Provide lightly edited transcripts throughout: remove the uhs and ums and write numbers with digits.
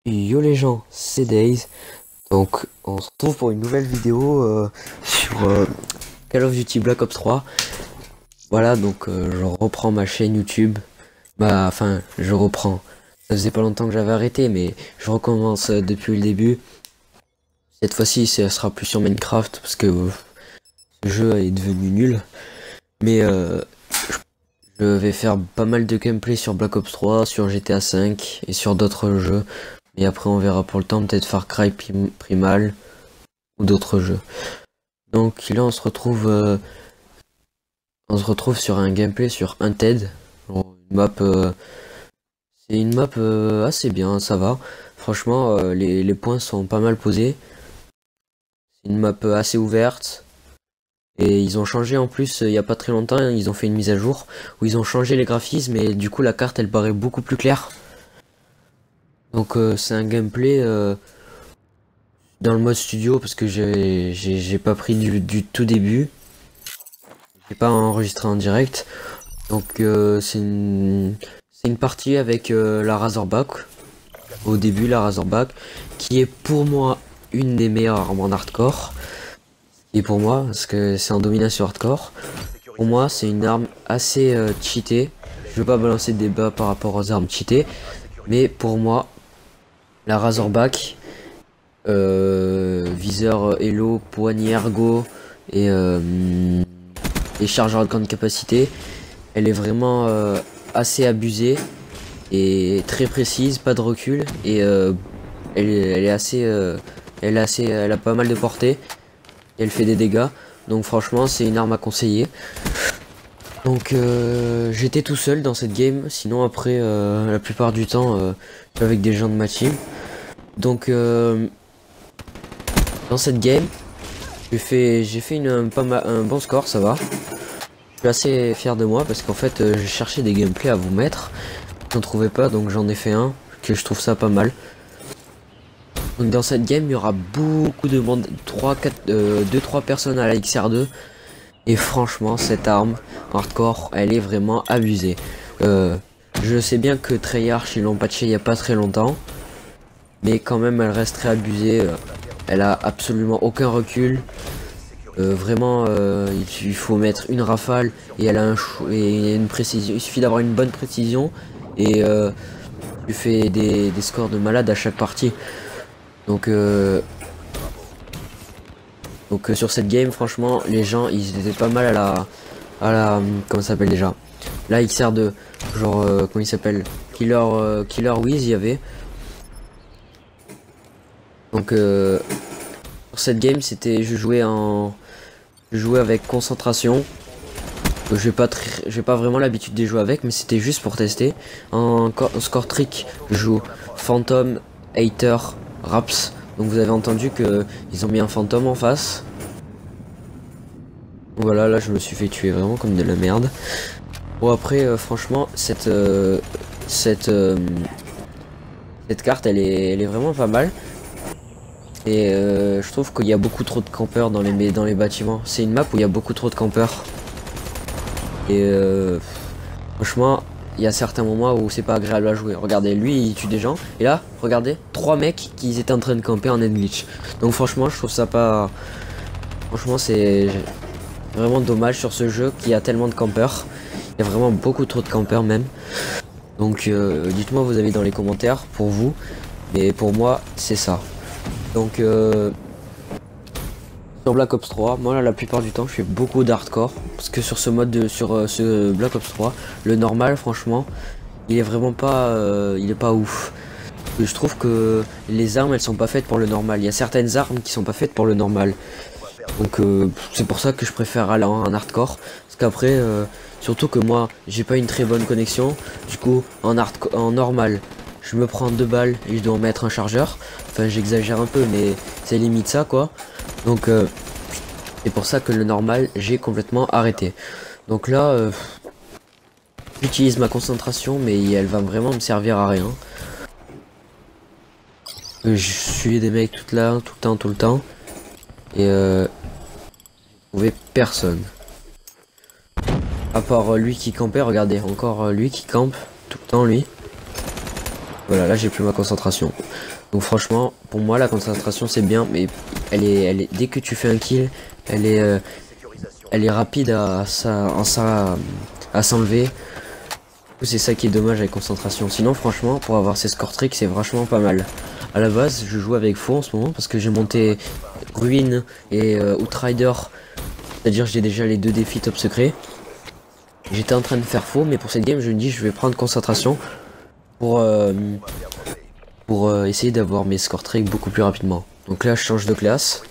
Yo les gens, c'est Days. Donc on se retrouve pour une nouvelle vidéo sur Call of Duty Black Ops 3. Voilà, donc je reprends ma chaîne YouTube. Bah enfin, je reprends. Ça faisait pas longtemps que j'avais arrêté, mais je recommence depuis le début. Cette fois-ci, ça sera plus sur Minecraft parce que ce jeu est devenu nul. Mais je vais faire pas mal de gameplay sur Black Ops 3, sur GTA 5 et sur d'autres jeux. Et après on verra pour le temps peut-être Far Cry Primal ou d'autres jeux. Donc là on se retrouve sur un gameplay sur Undead. Une map, c'est une map assez bien, ça va. Franchement les points sont pas mal posés. C'est une map assez ouverte. Et ils ont changé en plus il y a pas très longtemps, ils ont fait une mise à jour où ils ont changé les graphismes et du coup la carte elle paraît beaucoup plus claire. Donc c'est un gameplay dans le mode studio parce que j'ai pas pris du tout début. J'ai pas enregistré en direct. Donc c'est une partie avec la Razorback. Au début la Razorback qui est pour moi une des meilleures armes en hardcore. Et pour moi, parce que c'est en domination hardcore. Pour moi c'est une arme assez cheatée. Je veux pas balancer de débat par rapport aux armes cheatées. Mais pour moi, la Razorback, viseur Hello, poignée ergo et chargeur de grande capacité, elle est vraiment assez abusée et très précise, pas de recul et elle est assez, elle a pas mal de portée et elle fait des dégâts. Donc franchement c'est une arme à conseiller. Donc j'étais tout seul dans cette game, sinon après la plupart du temps je suis avec des gens de ma team. Donc dans cette game, j'ai fait un bon score, ça va. Je suis assez fier de moi parce qu'en fait j'ai cherché des gameplays à vous mettre. J'en trouvais pas, donc j'en ai fait un que je trouve ça pas mal. Donc dans cette game il y aura beaucoup de monde, 2-3 personnes à la XR2. Et franchement cette arme hardcore elle est vraiment abusée. Je sais bien que Treyarch ils l'ont patché il y a pas très longtemps. Mais quand même elle reste très abusée. Elle a absolument aucun recul. Vraiment il faut mettre une rafale et elle a une précision. Il suffit d'avoir une bonne précision et tu fais des scores de malade à chaque partie. Donc sur cette game franchement les gens ils étaient pas mal à la comment ça s'appelle déjà, la XR2, genre comment il s'appelle, Killer Wiz il y avait. Donc sur cette game c'était je jouais avec concentration. J'ai pas vraiment l'habitude de jouer avec, mais c'était juste pour tester. En score trick je joue Phantom, Hater, Raps. Donc vous avez entendu que ils ont mis un fantôme en face. Voilà, là je me suis fait tuer vraiment comme de la merde. Bon après franchement cette carte elle est vraiment pas mal. Et je trouve qu'il y a beaucoup trop de campeurs dans les bâtiments. C'est une map où il y a beaucoup trop de campeurs. Et franchement il y a certains moments où c'est pas agréable à jouer. Regardez, lui il tue des gens. Et là, regardez, 3 mecs qui étaient en train de camper en end glitch. Donc franchement je trouve ça pas... Franchement c'est vraiment dommage sur ce jeu qui a tellement de campeurs. Il y a vraiment beaucoup trop de campeurs même. Donc dites-moi vous avez dans les commentaires pour vous. Mais pour moi c'est ça. Donc sur Black Ops 3, moi là, la plupart du temps je fais beaucoup d'hardcore. Parce que sur ce ce Black Ops 3, le normal franchement, il est vraiment pas, il est pas ouf. Je trouve que les armes elles sont pas faites pour le normal. Il y a certaines armes qui sont pas faites pour le normal. Donc c'est pour ça que je préfère aller en hardcore. Parce qu'après, surtout que moi j'ai pas une très bonne connexion. Du coup en normal, je me prends 2 balles et je dois en mettre un chargeur. Enfin j'exagère un peu mais c'est limite ça quoi. Donc c'est pour ça que le normal j'ai complètement arrêté. Donc là j'utilise ma concentration mais elle va vraiment me servir à rien. Je suis des mecs tout le temps. Et j'ai trouvé personne. À part lui qui campait, regardez, encore lui qui campe tout le temps lui. Voilà, là j'ai plus ma concentration. Donc franchement, pour moi la concentration c'est bien, mais dès que tu fais un kill, elle est rapide à s'enlever. C'est ça qui est dommage avec concentration. Sinon franchement, pour avoir ces score tricks, c'est vachement pas mal. À la base, je joue avec faux en ce moment parce que j'ai monté Ruin et Outrider. C'est-à-dire j'ai déjà les deux défis top secret. J'étais en train de faire faux, mais pour cette game, je me dis je vais prendre concentration pour essayer d'avoir mes score tricks beaucoup plus rapidement. Donc là, je change de classe.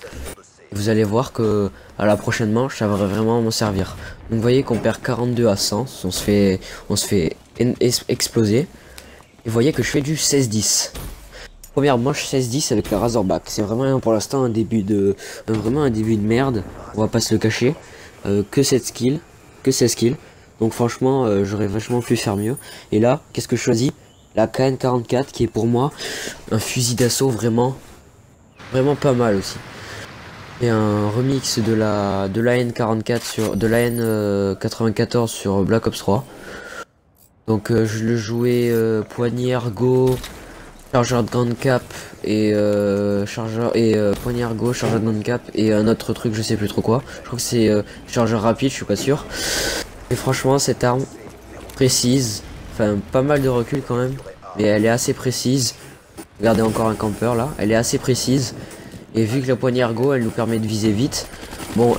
Vous allez voir que à la prochaine manche, ça va vraiment m'en servir. Donc vous voyez qu'on perd 42 à 100, on se fait exploser. Et vous voyez que je fais du 16-10. Première manche 16-10 avec le Razorback. C'est vraiment pour l'instant vraiment un début de merde. On va pas se le cacher. Que 16 kills. Donc franchement, j'aurais vachement pu faire mieux. Et là, qu'est-ce que je choisis? La KN44 qui est pour moi un fusil d'assaut vraiment pas mal aussi. Et un remix de la N44 de la N94 sur Black Ops 3. Donc je le jouais poignée ergo, chargeur de grande cap et poignée ergo, chargeur de grande cap et un autre truc, je sais plus trop quoi. Je crois que c'est chargeur rapide, je suis pas sûr. Et franchement, cette arme précise, enfin pas mal de recul quand même, mais elle est assez précise. Regardez encore un campeur là, elle est assez précise. Et vu que la poignée ergo elle nous permet de viser vite, bon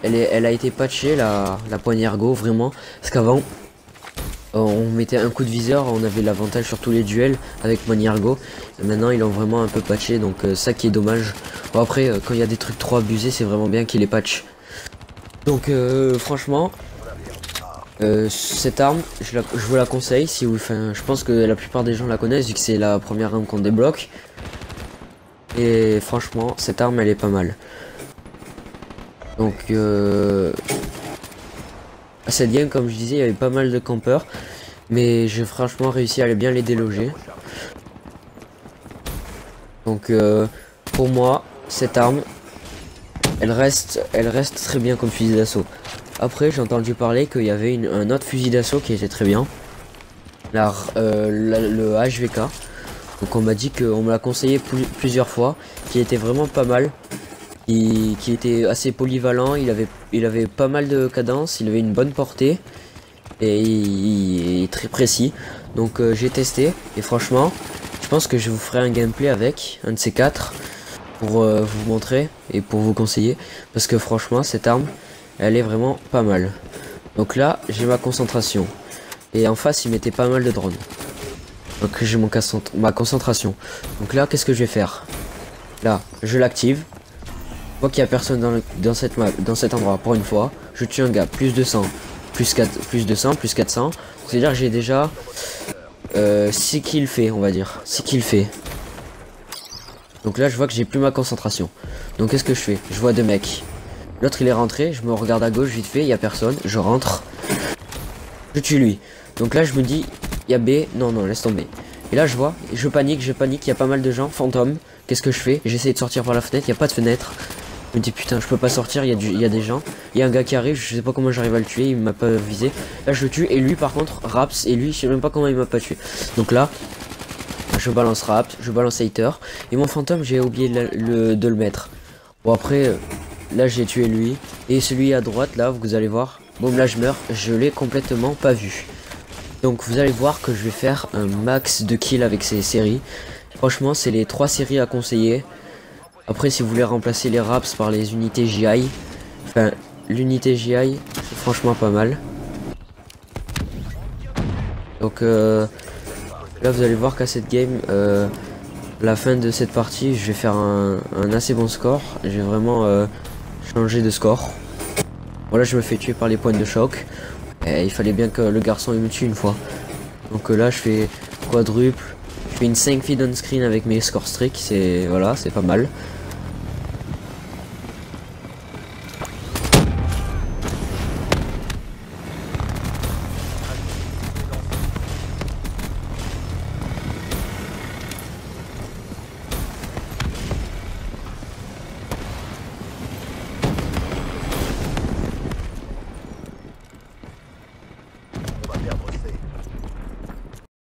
elle a été patchée la poignée ergo vraiment, parce qu'avant on mettait un coup de viseur, on avait l'avantage sur tous les duels avec poignée ergo. Et maintenant ils l'ont vraiment un peu patché, donc ça qui est dommage. Bon après quand il y a des trucs trop abusés, c'est vraiment bien qu'il les patch. Donc franchement cette arme je vous la conseille si vous, enfin je pense que la plupart des gens la connaissent vu que c'est la première arme qu'on débloque. Et franchement, cette arme, elle est pas mal. Donc, à cette game, comme je disais, il y avait pas mal de campeurs. Mais j'ai franchement réussi à bien les déloger. Donc, pour moi, cette arme, elle reste très bien comme fusil d'assaut. Après, j'ai entendu parler qu'il y avait un autre fusil d'assaut qui était très bien. Le HVK. Donc on m'a dit qu'on me l'a conseillé plusieurs fois, qui était vraiment pas mal, qui était assez polyvalent, il avait pas mal de cadence, il avait une bonne portée et il est très précis. Donc j'ai testé et franchement, je pense que je vous ferai un gameplay avec un de ces quatre pour vous montrer et pour vous conseiller, parce que franchement cette arme, elle est vraiment pas mal. Donc là, j'ai ma concentration et en face, il mettait pas mal de drones. Donc j'ai ma concentration. Donc là, qu'est-ce que je vais faire? Là, je l'active. Je vois qu'il n'y a personne dans cet endroit. Pour une fois, je tue un gars. Plus 200, plus 200, plus 400. C'est-à-dire que j'ai déjà 6 kills fait, on va dire. 6 kills fait. Donc là, je vois que j'ai plus ma concentration. Donc qu'est-ce que je fais? Je vois deux mecs. L'autre, il est rentré. Je me regarde à gauche vite fait. Il n'y a personne. Je rentre. Je tue lui. Donc là, je me dis... Il y a B, non, laisse tomber. Et là, je vois, je panique, il y a pas mal de gens, fantômes. Qu'est-ce que je fais? J'essaie de sortir par la fenêtre, il n'y a pas de fenêtre. Je me dis, putain, je peux pas sortir, il y a des gens. Il y a un gars qui arrive, je sais pas comment j'arrive à le tuer, il m'a pas visé. Là, je le tue, et lui, par contre, Raps, et lui, je sais même pas comment il m'a pas tué. Donc là, je balance Raps, je balance Hater. Et mon fantôme, j'ai oublié de le mettre. Bon, après, là, j'ai tué lui. Et celui à droite, là, vous allez voir. Bon, là, je meurs, je l'ai complètement pas vu. Donc vous allez voir que je vais faire un max de kills avec ces séries. Franchement, c'est les 3 séries à conseiller. Après, si vous voulez remplacer les Raps par les unités JI, enfin l'unité JI, c'est franchement pas mal. Donc là, vous allez voir qu'à cette game, la fin de cette partie, je vais faire un assez bon score. Je vais vraiment changer de score. Voilà, je me fais tuer par les points de choc. Et il fallait bien que le garçon il me tue une fois. Donc là je fais quadruple. Je fais une 5 feed on screen avec mes score streaks. C'est voilà, c'est pas mal.